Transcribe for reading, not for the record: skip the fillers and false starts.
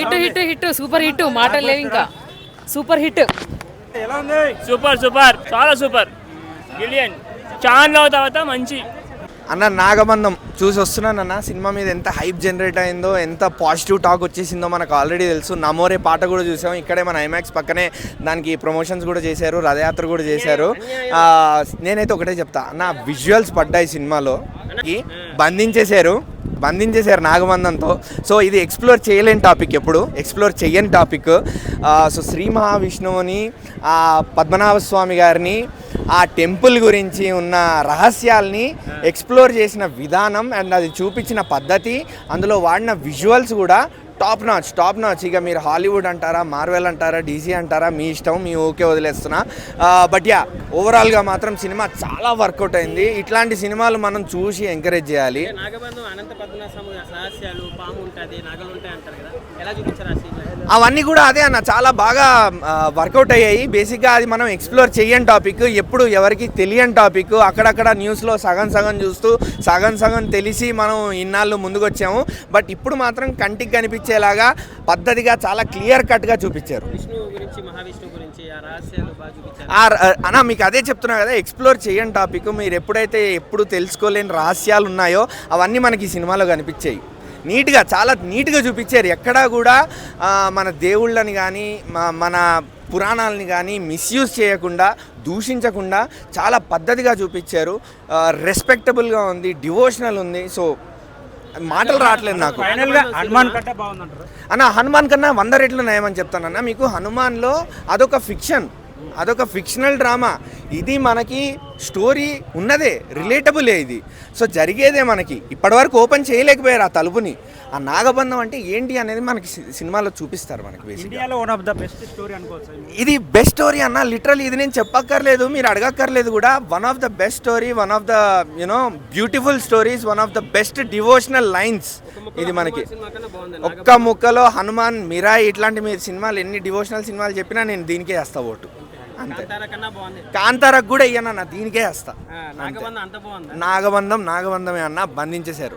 Hit hit hit super hit మాటలు లేవు ఇంకా సూపర్ హిట్. సూపర్ సూపర్ చాలా సూపర్ గిలియన్ చాలా తర్వాత మంచి అన్న నాగబంధం చూసి వస్తున్నానన్న. సినిమా మీద ఎంత హైప్ జనరేట్ అయిందో, ఎంత పాజిటివ్ టాక్ వచ్చేసిందో మనకు ఆల్రెడీ తెలుసు. నమోరే పాట కూడా చూసాం, ఇక్కడే మన ఐమాక్స్ పక్కనే దానికి ప్రమోషన్స్ కూడా చేశారు, రథయాత్ర కూడా చేశారు. నేనైతే ఒకటే చెప్తా అన్న, విజువల్స్ పడ్డాయి సినిమాలో, బంధించేశారు నాగబంధంతో. సో ఇది ఎక్స్ప్లోర్ చేయలేని టాపిక్, ఎప్పుడు ఎక్స్ప్లోర్ చేయని టాపిక్. సో శ్రీ మహావిష్ణువుని, పద్మనాభ స్వామి గారిని, ఆ టెంపుల్ గురించి ఉన్న రహస్యాల్ని ఎక్స్ప్లోర్ చేసిన విధానం అండ్ అది చూపించిన పద్ధతి, అందులో వాడిన విజువల్స్ కూడా టాప్ నాచ్. ఇక మీరు హాలీవుడ్ అంటారా, మార్వెల్ అంటారా, డీసీ అంటారా, మీ ఇష్టం, మీ ఓకే వదిలేస్తున్నా. బట్ యా, ఓవరాల్గా మాత్రం సినిమా చాలా వర్కౌట్ అయింది. ఇట్లాంటి సినిమాలు మనం చూసి ఎంకరేజ్ చేయాలి. అవన్నీ కూడా అదే అన్న, చాలా బాగా వర్కౌట్ అయ్యాయి. బేసిక్గా అది మనం ఎక్స్ప్లోర్ చేయని టాపిక్, ఎప్పుడు ఎవరికి తెలియని టాపిక్. అక్కడక్కడ న్యూస్లో సగం చూస్తూ సగం తెలిసి మనం ఇన్నాళ్ళు ముందుకు వచ్చాము. బట్ ఇప్పుడు మాత్రం కంటికి కనిపించేలాగా పద్ధతిగా చాలా క్లియర్ కట్గా చూపించారు. అన్న మీకు అదే చెప్తున్నా కదా, ఎక్స్ప్లోర్ చేయని టాపిక్. మీరు ఎప్పుడు తెలుసుకోలేని రహస్యాలు ఉన్నాయో అవన్నీ మనకి ఈ సినిమాలో కనిపించాయి. చాలా నీట్గా చూపించారు. ఎక్కడా కూడా మన దేవుళ్ళని కానీ మన పురాణాలని కానీ మిస్యూజ్ చేయకుండా, దూషించకుండా చాలా పద్ధతిగా చూపించారు. రెస్పెక్టబుల్గా ఉంది, డివోషనల్ ఉంది. సో మాటలు రావట్లేదు నాకు. అన్న హనుమాన్ కన్నా 100 రెట్లు నయమని చెప్తానన్నా మీకు. హనుమాన్లో అదొక ఫిక్షనల్ డ్రామా. ఇది మనకి స్టోరీ ఉన్నదే, రిలేటబులే ఇది. సో జరిగేదే మనకి. ఇప్పటివరకు ఓపెన్ చేయలేకపోయారు ఆ తలుపుని. ఆ నాగబంధం అంటే ఏంటి అనేది మనకి సినిమాలో చూపిస్తారు మనకి. ఇండియాలో one of the best story అనుకోవచ్చు. ఇది బెస్ట్ స్టోరీ అన్న, లిటరల్లీ. ఇది నేను చెప్పక్కర్లేదు, మీరు అడగక్కర్లేదు కూడా. One of the best story, one of the beautiful stories, one of the best devotional lines. ఇది మనకి ఒక్క ముక్కలో హనుమాన్, మిరాయి ఇట్లాంటి మీరు సినిమాలు ఎన్ని డివోషనల్ సినిమాలు చెప్పినా నేను దీనికే వేస్తా ఓటు. అంతే. కాంతారకు కూడా ఇయ్యనన్నా, దీనికే వేస్తా. నాగబంధమే అన్న, బంధించేశారు.